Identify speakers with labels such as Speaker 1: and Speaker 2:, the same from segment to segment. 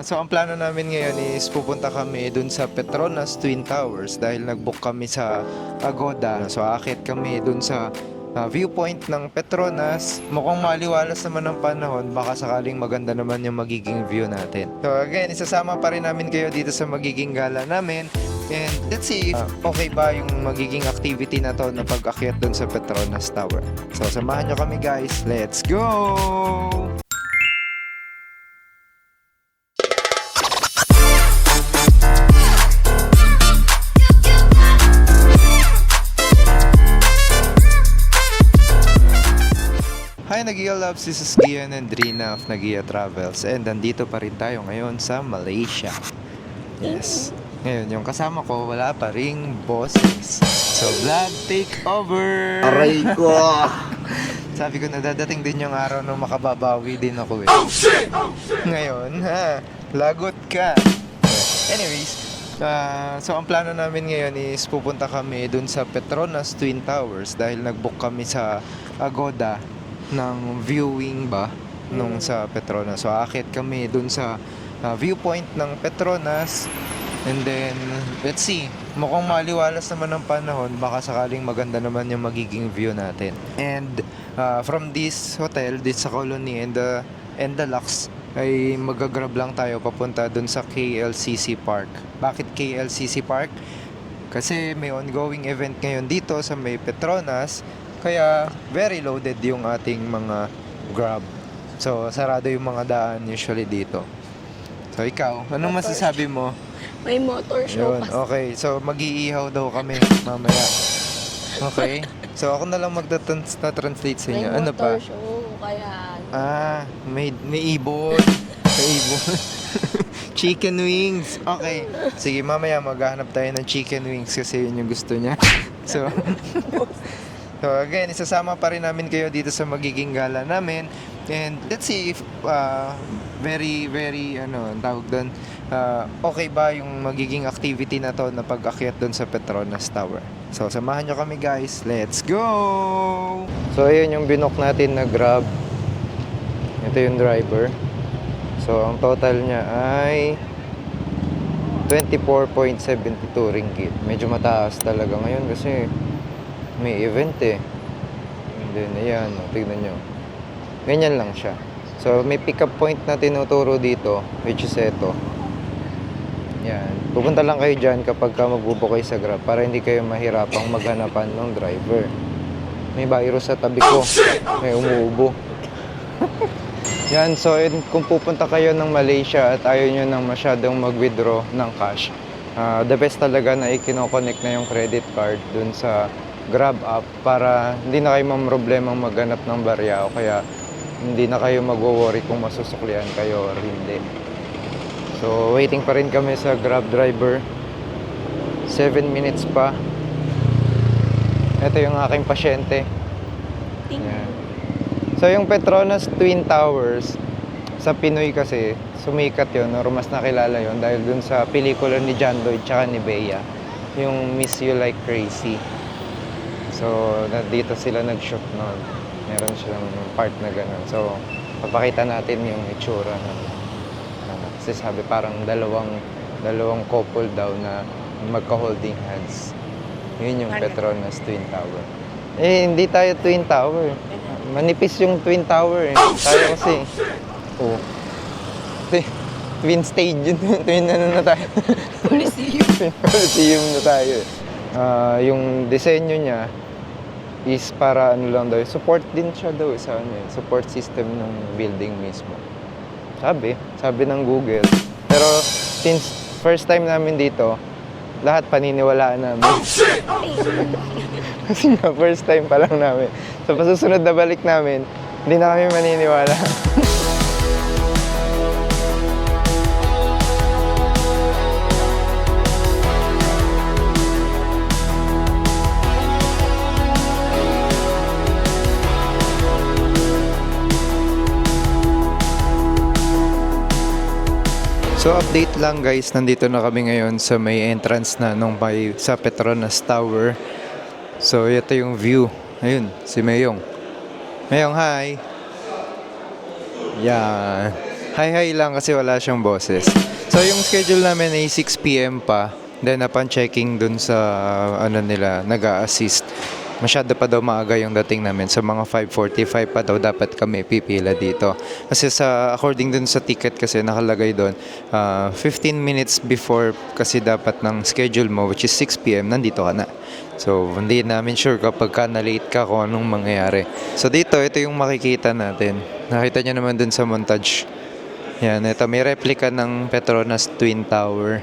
Speaker 1: So ang plano namin ngayon is pupunta kami dun sa Petronas Twin Towers dahil nag-book kami sa Agoda. So aakit kami dun sa viewpoint ng Petronas. Mukhang maliwalas naman ang panahon, baka sakaling maganda naman yung magiging view natin. So again, isasama pa rin namin kayo dito sa magiging gala namin. And let's see okay ba yung magiging activity na to na pag-akyat dun sa Petronas Tower. So samahan nyo kami guys, let's go! Hi Nagia Loves, this is Gian and Rina of Nagia Travels and nandito pa rin tayo ngayon sa Malaysia. Yes. Ngayon, yung kasama ko, wala pa ring bosses. So, vlog take over!
Speaker 2: Aray ko!
Speaker 1: Sabi ko na dadating din yung araw na makababawi din ako eh. Ngayon, lagot ka! Anyways, so ang plano namin ngayon is pupunta kami dun sa Petronas Twin Towers dahil nag-book kami sa Agoda ng viewing ba nung sa Petronas. So aakit kami dun sa viewpoint ng Petronas and then let's see, mukhang maliwalas naman ang panahon, baka sakaling maganda naman yung magiging view natin. And from this hotel, this sa Colony and the Lux ay magagrab lang tayo papunta dun sa KLCC Park. Bakit KLCC Park? Kasi may ongoing event ngayon dito sa may Petronas. Kaya very loaded yung ating mga Grab. So sarado yung mga daan usually dito. So ikaw, anong masasabi mo?
Speaker 3: May motor show
Speaker 1: Yun,
Speaker 3: kasi.
Speaker 1: okay. So mag-iihaw daw kami mamaya. Okay? So ako na lang magta-translate sa inyo.
Speaker 3: May
Speaker 1: Ano pa?
Speaker 3: motor show, kaya...
Speaker 1: May ibon. May ibon. Chicken wings. Okay. Sige, mamaya maghahanap tayo ng chicken wings kasi yun yung gusto niya. So again, isasama pa rin namin kayo dito sa magiging gala namin. And let's see if very ang tawag doon, okay ba yung magiging activity na to na pag-akyat doon sa Petronas Tower. So samahan nyo kami guys, let's go! So ayun yung binook natin na Grab. Ito yung driver. So ang total niya ay 24.72 ringgit. Medyo mataas talaga ngayon kasi may event eh. And then, ayan, tignan nyo. Ganyan lang siya. So, may pick-up point na tinuturo dito, which is ito. Yan. Pupunta lang kayo dyan kapag ka magbubo kayo sa Grab para hindi kayo mahirapang maghanapan ng driver. May virus sa tabi ko. May umuubo. Yan, so kung pupunta kayo ng Malaysia at ayaw nyo nang masyadong mag-withdraw ng cash, the best talaga na i-kinoconnect na yung credit card dun sa Grab app para hindi na kayo mamroblemang maghanap ng barya o kaya hindi na kayo magwo-worry kung masusuklian kayo or hindi. So, waiting pa rin kami sa Grab driver. 7 minutes pa. Ito yung aking pasyente. Yan. So, yung Petronas Twin Towers, sa Pinoy kasi, sumikat yun, or mas nakilala yun dahil dun sa pelikula ni John Lloyd tsaka ni Bea, yung Miss You Like Crazy. So, dito sila nag-shoot noon. Meron silang part na gano'n. So, papakita natin yung itsura ng kasi sabi parang dalawang couple daw na magka-holding hands. Yun yung Petronas Twin Tower. Eh, hindi tayo Twin Tower. Manipis yung Twin Tower eh. Tayo kasi. Oh. Twin stage yun. Twin ano na tayo.
Speaker 3: Coliseum.
Speaker 1: Coliseum na tayo eh. Yung disenyo niya is para ano lang daw, support din siya daw sa support system ng building mismo. Sabi ng Google. Pero since first time namin dito, lahat paniniwalaan namin. Kasi nga first time pa lang namin. So pasusunod na balik namin, hindi na kami maniniwala. So update lang guys, nandito na kami ngayon sa may entrance na sa Petronas Tower. So ito yung view. Ayun, si Mayong. Mayong, hi! Yan. Hi-hi lang kasi wala siyang boses. So yung schedule namin ay 6 p.m. pa. Then upon checking dun sa ano nila, nag-a-assist. Masyado pa daw maaga yung dating namin. So mga 5:45 pa daw dapat kami pipila dito. Kasi according dun sa ticket kasi nakalagay doon 15 minutes before kasi dapat ng schedule mo, which is 6 p.m. nandito ka na. So hindi namin sure kapag ka na-late ka kung anong mangyayari. So dito, ito yung makikita natin. Nakita nyo naman dun sa montage. Yan, ito may replica ng Petronas Twin Tower.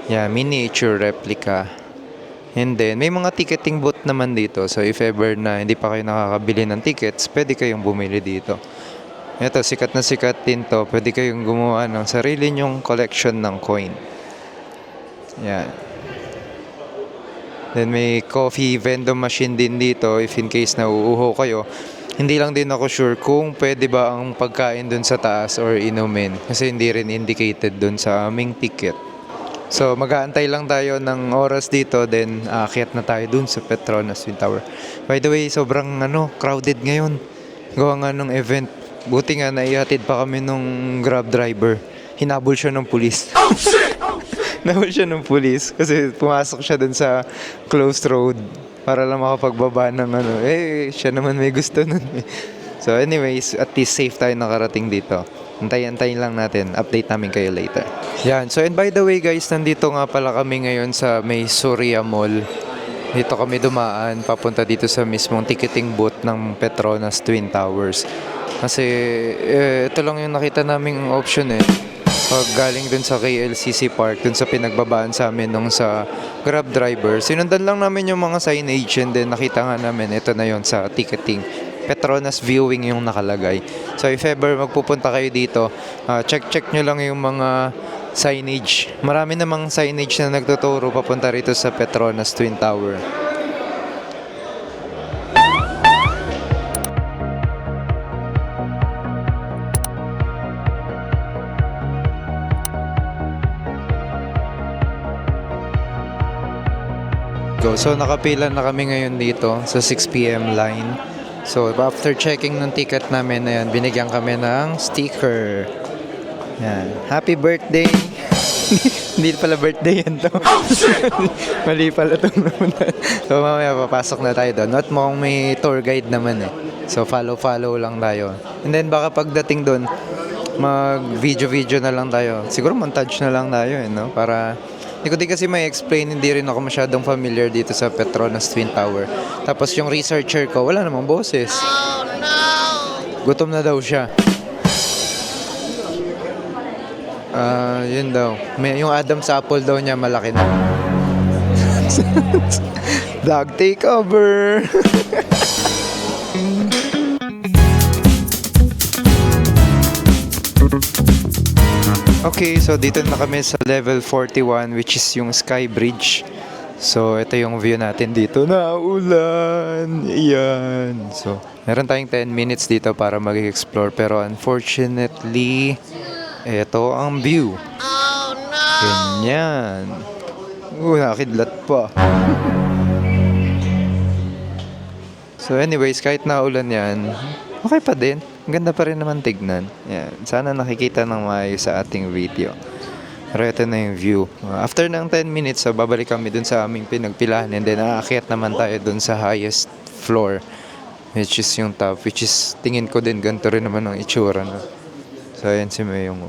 Speaker 1: Yan, miniature replica. And then, may mga ticketing booth naman dito. So, if ever na hindi pa kayo nakakabili ng tickets, pwede kayong bumili dito. Ito, sikat na sikat din to. Pwede kayong gumawa ng sarili nyong collection ng coin. Yan. Then, may coffee vending machine din dito if in case na uuho kayo. Hindi lang din ako sure kung pwede ba ang pagkain dun sa taas or inumin. Kasi hindi rin indicated dun sa aming ticket. So, mag-aantay lang tayo ng oras dito, then aakyat na tayo dun sa Petronas Twin Tower. By the way, sobrang crowded ngayon. Gawa nga ng event. Buti nga naihatid pa kami nung Grab driver. Hinabol siya ng pulis. Oh, shit! Oh, shit! Hinabol siya ng pulis kasi pumasok siya dun sa closed road para lang makapagbaba ng siya naman may gusto nun. So anyways, at least safe tayo nakarating dito. Antayin lang natin. Update namin kayo later. Yan. So, and by the way guys, nandito nga pala kami ngayon sa may Surya Mall. Dito kami dumaan, papunta dito sa mismong ticketing booth ng Petronas Twin Towers. Kasi, ito lang yung nakita naming option Pag galing dun sa KLCC Park, dun sa pinagbabaan sa amin nung sa Grab driver, sinundan lang namin yung mga signage and then nakita nga namin, ito na yon sa ticketing. Petronas viewing yung nakalagay. So if ever magpupunta kayo dito, check nyo lang yung mga signage. Marami namang signage na nagtuturo papunta rito sa Petronas Twin Tower. So nakapila na kami ngayon dito sa 6 p.m. line. So, after checking ng ticket namin na yan, binigyan kami ng sticker. Yan. Happy birthday! Hindi pala birthday yan to. Mali pala ito. So, mamaya papasok na tayo doon. At mukhang may tour guide naman So, follow lang tayo. And then, baka pagdating doon, mag-video na lang tayo. Siguro montage na lang tayo, no? Para hindi ko din kasi may explain, hindi rin ako masyadong familiar dito sa Petronas Twin Tower. Tapos yung researcher ko, wala namang boses. Oh no! Gutom na daw siya. Yun daw. Yung Adam's apple daw niya malaki na. Vlog takeover! Okay, so dito na kami sa level 41 which is yung Sky Bridge. So, ito yung view natin dito. Naulan! Ayan. So, meron tayong 10 minutes dito para mag-explore. Pero unfortunately, ito ang view. Oh no! Ganyan. Nakakidlat pa. So anyways, kahit naulan yan, okay pa din. Ganda pa rin naman tignan. Yan. Sana nakikita ng maayos sa ating video. Pero ito na yung view. After ng 10 minutes, babalik kami dun sa aming pinagpilahan and then aakyat naman tayo dun sa highest floor, which is yung top, which is tingin ko din ganito rin naman ang itsura na. So ayan si Mayong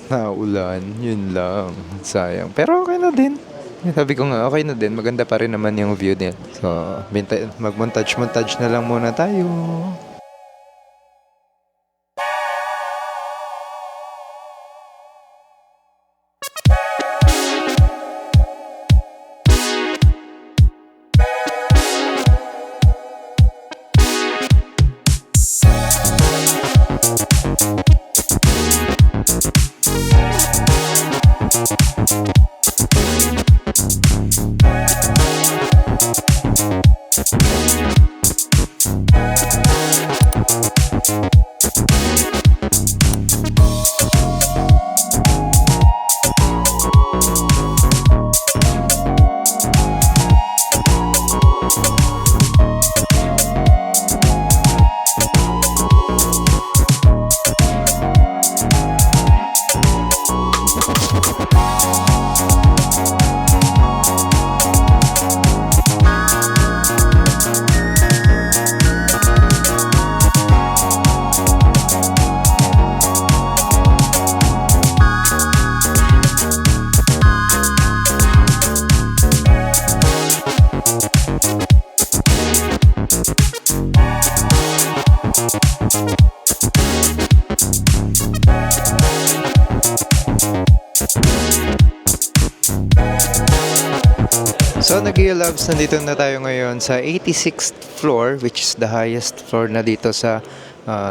Speaker 1: naulan. Yun lang. Sayang. Pero okay na din. Sabi ko nga, okay na din. Maganda pa rin naman yung view din. So, mag-montage na lang muna tayo. So nag-i-loves, nandito na tayo ngayon sa 86th floor, which is the highest floor na dito sa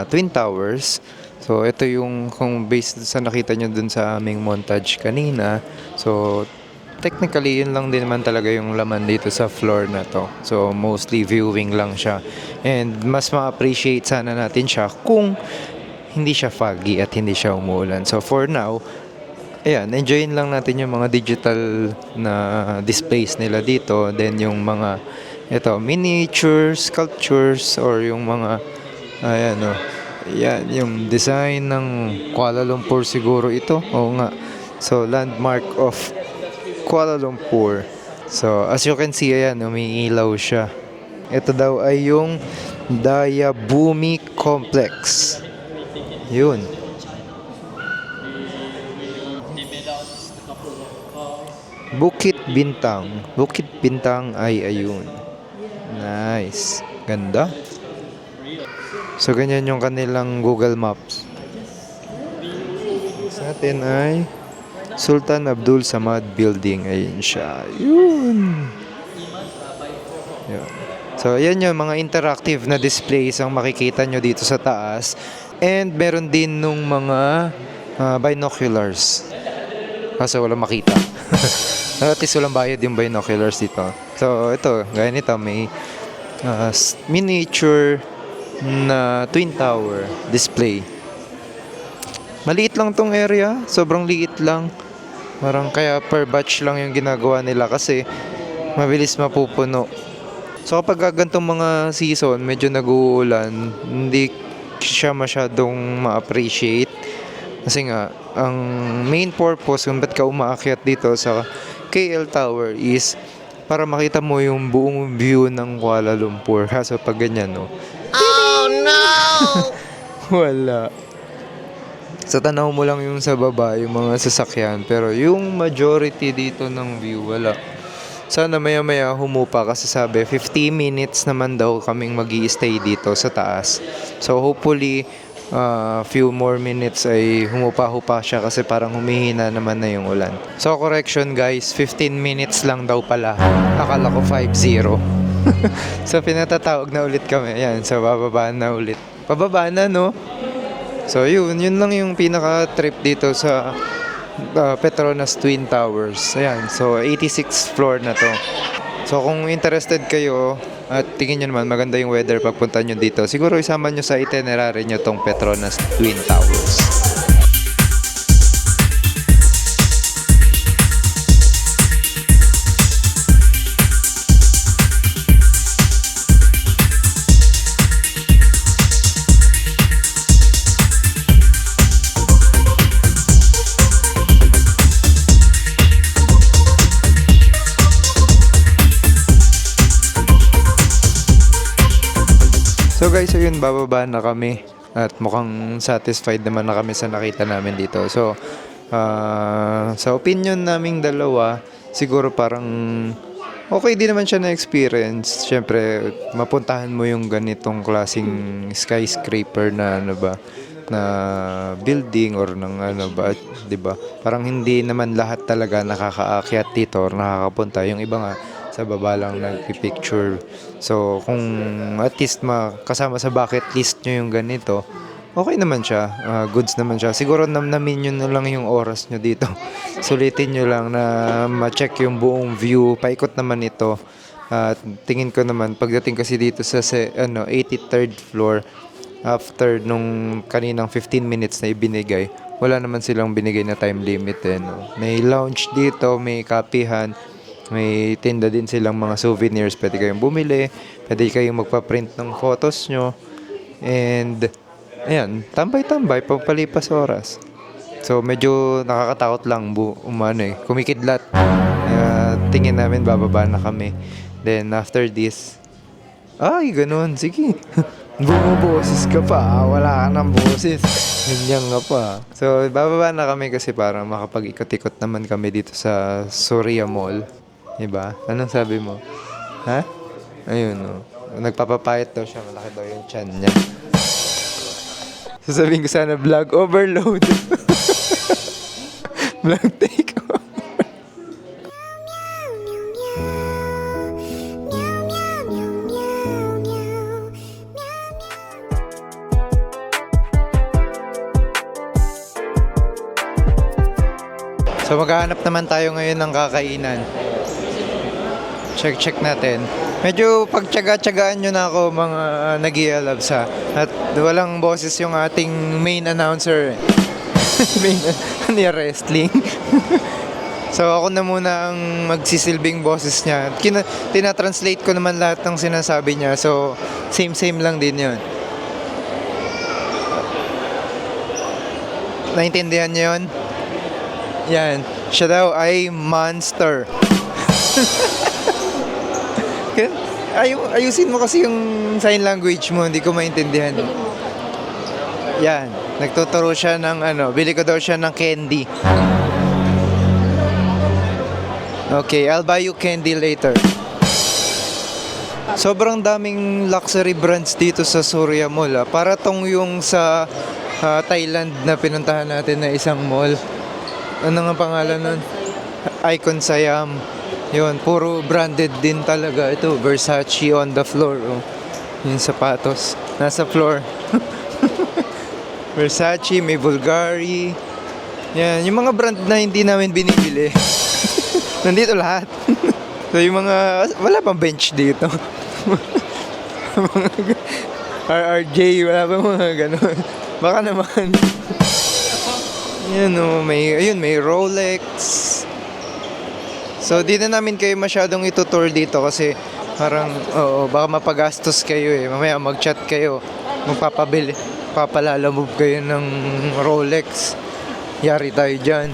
Speaker 1: Twin Towers. So ito yung kung based sa nakita nyo dun sa aming montage kanina. So technically yun lang din naman talaga yung laman dito sa floor na to. So mostly viewing lang siya. And mas ma-appreciate sana natin siya kung hindi siya foggy at hindi siya umuulan. So for now, ayan, enjoyin lang natin yung mga digital na displays nila dito. Then yung mga, ito, miniature sculptures or yung mga, ayan o, ayan, yung design ng Kuala Lumpur siguro ito. Oo nga. So, landmark of Kuala Lumpur. So, as you can see, ayan, umiilaw siya. Ito daw ay yung Dayabumi Complex. Yun. Bukit Bintang. Bukit Bintang ay ayun. Nice. Ganda. So, ganyan yung kanilang Google Maps. Sa atin ay Sultan Abdul Samad Building. Ayun siya. Yun. Yun. So, yan yung mga interactive na displays ang makikita nyo dito sa taas. And meron din nung mga binoculars. Kaso wala makita. At least walang bayad yung binoculars dito. So, ito, gaya nito, may miniature na Twin Tower display. Maliit lang tong area. Sobrang liit lang. Parang kaya per batch lang yung ginagawa nila kasi mabilis mapupuno. So, kapag gantong mga season, medyo nag-uulan, hindi siya masyadong ma-appreciate. Kasi nga, ang main purpose kung ba't ka umaakyat dito sa KL Tower is para makita mo yung buong view ng Kuala Lumpur. Kaso pag ganyan, no?
Speaker 3: Oh no!
Speaker 1: Wala. Sa tanaw mo lang yung sa baba, yung mga sasakyan. Pero yung majority dito ng view, wala. Sana maya-maya humupa kasi sabi 50 minutes naman daw kaming mag-i-stay dito sa taas. So hopefully few more minutes ay humupa-hupa siya kasi parang humihina naman na yung ulan. So correction guys, 15 minutes lang daw pala. Akala ko 5-0. So pinatatawag na ulit kami. Ayan, so bababa na ulit. Pababa na, no? So yun lang yung pinaka-trip dito sa Petronas Twin Towers. Ayan, so 86th floor na to. So kung interested kayo at tingin nyo naman maganda yung weather pagpunta nyo dito, siguro isama nyo sa itinerary nyo tong Petronas Twin Towers. So guys, so yun, bababa na kami at mukhang satisfied naman na kami sa nakita namin dito. So, sa opinion naming dalawa, siguro parang okay din naman siya na experience. Siyempre, mapuntahan mo yung ganitong klaseng skyscraper na ano ba, na building or ng ano ba, 'di ba? Parang hindi naman lahat talaga nakakaakyat dito or nakakapunta. Yung iba nga sa baba lang nagpi-picture. So, kung at least makasama sa bucket list nyo yung ganito, okay naman siya. Goods naman siya. Siguro namnamin nyo na lang yung oras nyo dito. Sulitin nyo lang na ma-check yung buong view. Paikot naman ito. At tingin ko naman, pagdating kasi dito sa 83rd floor, after nung kaninang 15 minutes na ibinigay, wala naman silang binigay na time limit. No? May lounge dito, may kapihan, may tinda din silang mga souvenirs. Pwede kayong bumili, pwede kayong magpa-print ng photos nyo. And, ayan, tambay-tambay, pagpalipas oras. So, medyo nakakatakot lang kumikidlat. Tingin namin bababa na kami. Then, after this, ay, ganun, sige. Bumuboses ka pa, wala ka ng boses. Ganyan nga pa. So, bababa na kami kasi para makapag-ikot-ikot naman kami dito sa Surya Mall. Diba? Anong sabi mo? Ha? Ayun, no. Nagpapapayat daw siya. Malaki daw yung chan niya. Sasabihin ko sana, vlog overload. Vlog take over. So maghahanap naman tayo ngayon ng kakainan. Check natin. Medyo pagtyaga-tyagaan nyo na ako mga nag-ialabsa. At walang boses yung ating main announcer. Main niya wrestling. So ako na muna ang magsisilbing boses niya. Tinatranslate ko naman lahat ng sinasabi niya. So same lang din yun. Naintindihan niyo yun? Yan. Siya daw ay monster. Ayusin mo kasi yung sign language mo. Hindi ko maintindihan. Yan. Nagtuturo siya ng bili ko daw siya ng candy. Okay, I'll buy you candy later. Sobrang daming luxury brands dito sa Surya Mall. Para tong yung sa Thailand na pinuntahan natin na isang mall. Ano nga pangalan nun? Icon Siam. Yun, puro branded din talaga. Ito, Versace on the floor. Oh. Yung sapatos. Nasa floor. Versace, may Bulgari. Yan, yung mga brand na hindi namin binibili. Nandito lahat. So yung mga, wala pang bench dito. RRJ, wala pang mga gano'n. Baka naman. Yan o, may Rolex. So di na namin kayo masyadong itutour dito kasi parang, baka mapagastos kayo eh. Mamaya mag-chat kayo, magpapabili, papalalamove kayo ng Rolex. Yari tayo dyan.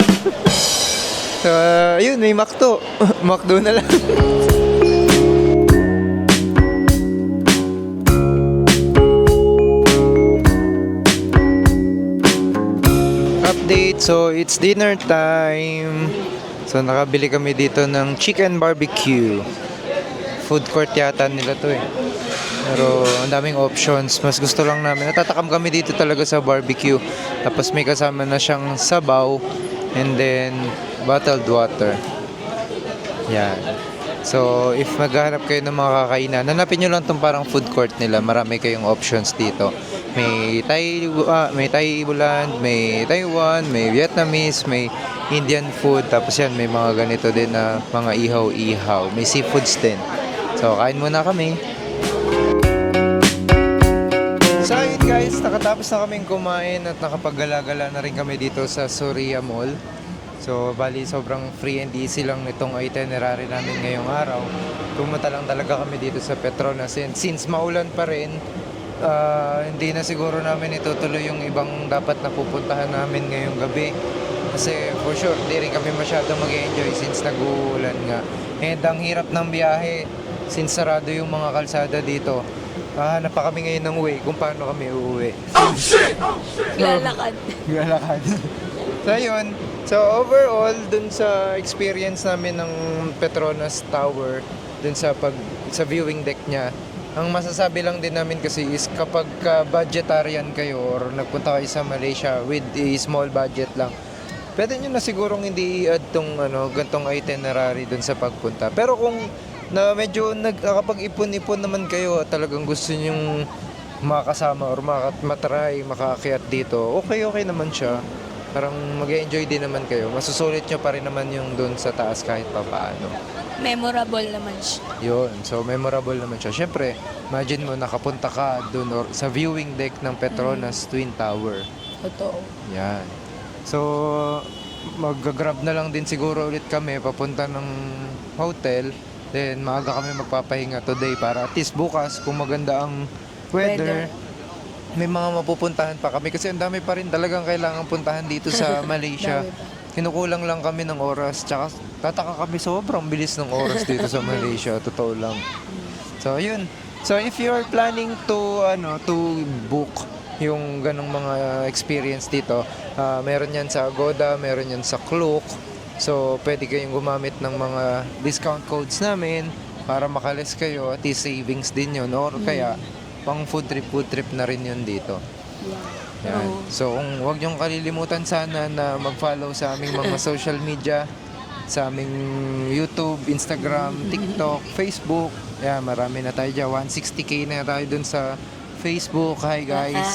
Speaker 1: So, ayun, may McDo. McDo na lang. Update, so it's dinner time. So, nakabili kami dito ng chicken barbecue. Food court yata nila to eh. Pero, ang daming options. Mas gusto lang namin. Natatakam kami dito talaga sa barbecue. Tapos may kasama na siyang sabaw. And then, bottled water. Yan. So, if maghanap kayo ng mga kakainan, hanapin nyo lang itong parang food court nila. Marami kayong options dito. May Thailand, may Taiwan, may Vietnamese, may Indian food. Tapos yan, may mga ganito din na mga ihaw-ihaw. May seafoods din. So, kain muna kami. So yun guys, nakatapos na kaming kumain at nakapaggala-gala na rin kami dito sa Surya Mall. So bali sobrang free and easy lang nitong itinerary namin ngayong araw. Pumunta lang talaga kami dito sa Petronas and since maulan pa rin, hindi na siguro namin itutuloy yung ibang dapat na pupuntahan namin ngayong gabi. Kasi for sure, hindi rin kami masyado mag-enjoy since nag-uulan nga. And ang hirap ng biyahe since sarado yung mga kalsada dito. Hanap pa kami ngayon ng way kung paano kami uuwi.
Speaker 3: Lalakad.
Speaker 1: Lalakad. So yun. So overall, dun sa experience namin ng Petronas Tower, dun sa viewing deck niya, ang masasabi lang din namin kasi is kapag budgetarian kayo or nagpunta kayo sa Malaysia with a small budget lang, pwede nyo na sigurong hindi i-add tong gantong itinerary dun sa pagpunta. Pero kung na medyo nakapag-ipon-ipon naman kayo at talagang gusto nyong makasama or matry, makaakyat dito, okay naman siya. Parang mag-enjoy din naman kayo. Masusulit nyo pa rin naman yung doon sa taas kahit pa paano.
Speaker 3: Memorable naman siya.
Speaker 1: Yun, so memorable naman siya. Siyempre, imagine mo nakapunta ka doon or sa viewing deck ng Petronas Twin Tower.
Speaker 3: Totoo.
Speaker 1: Yan. So, mag-grab na lang din siguro ulit kami papunta ng hotel. Then maaga kami magpapahinga today para at least bukas kung maganda ang weather, may mga mapupuntahan pa kami kasi ang dami pa rin talagang kailangan puntahan dito sa Malaysia. Kinukulang lang kami ng oras tsaka tataka kami sobrang bilis ng oras dito sa Malaysia, totoo lang. So yun. So if you are planning to book yung ganong mga experience dito, meron yan sa Agoda, meron yan sa Klook. So, pwede kayong gumamit ng mga discount codes namin para makalis kayo at savings din yun. Or kaya, pang food trip na rin yun dito. Yan. So, kung huwag niyong kalilimutan sana na mag-follow sa aming mga social media, sa aming YouTube, Instagram, TikTok, Facebook. Yan, marami na tayo dyan. 160k na tayo dun sa Facebook. Hi guys.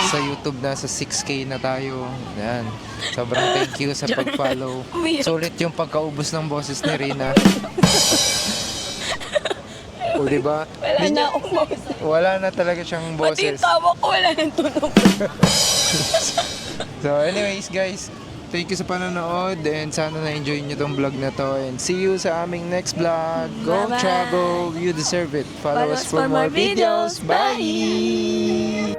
Speaker 1: Sa YouTube nasa 6K na tayo. Yan. Sobrang thank you sa pag-follow. Sulit yung pagkaubos ng boses ni Rina. O, diba?
Speaker 3: Wala na akong boses.
Speaker 1: Wala na talaga siyang
Speaker 3: Pati yung
Speaker 1: boses.
Speaker 3: tawa ko, wala nang tunog.
Speaker 1: So anyways guys, thank you sa panonood and sana na-enjoy nyo tong vlog na to and see you sa aming next vlog. Go
Speaker 3: Bye-bye.
Speaker 1: travel, you deserve it. Follow us for more videos. Bye!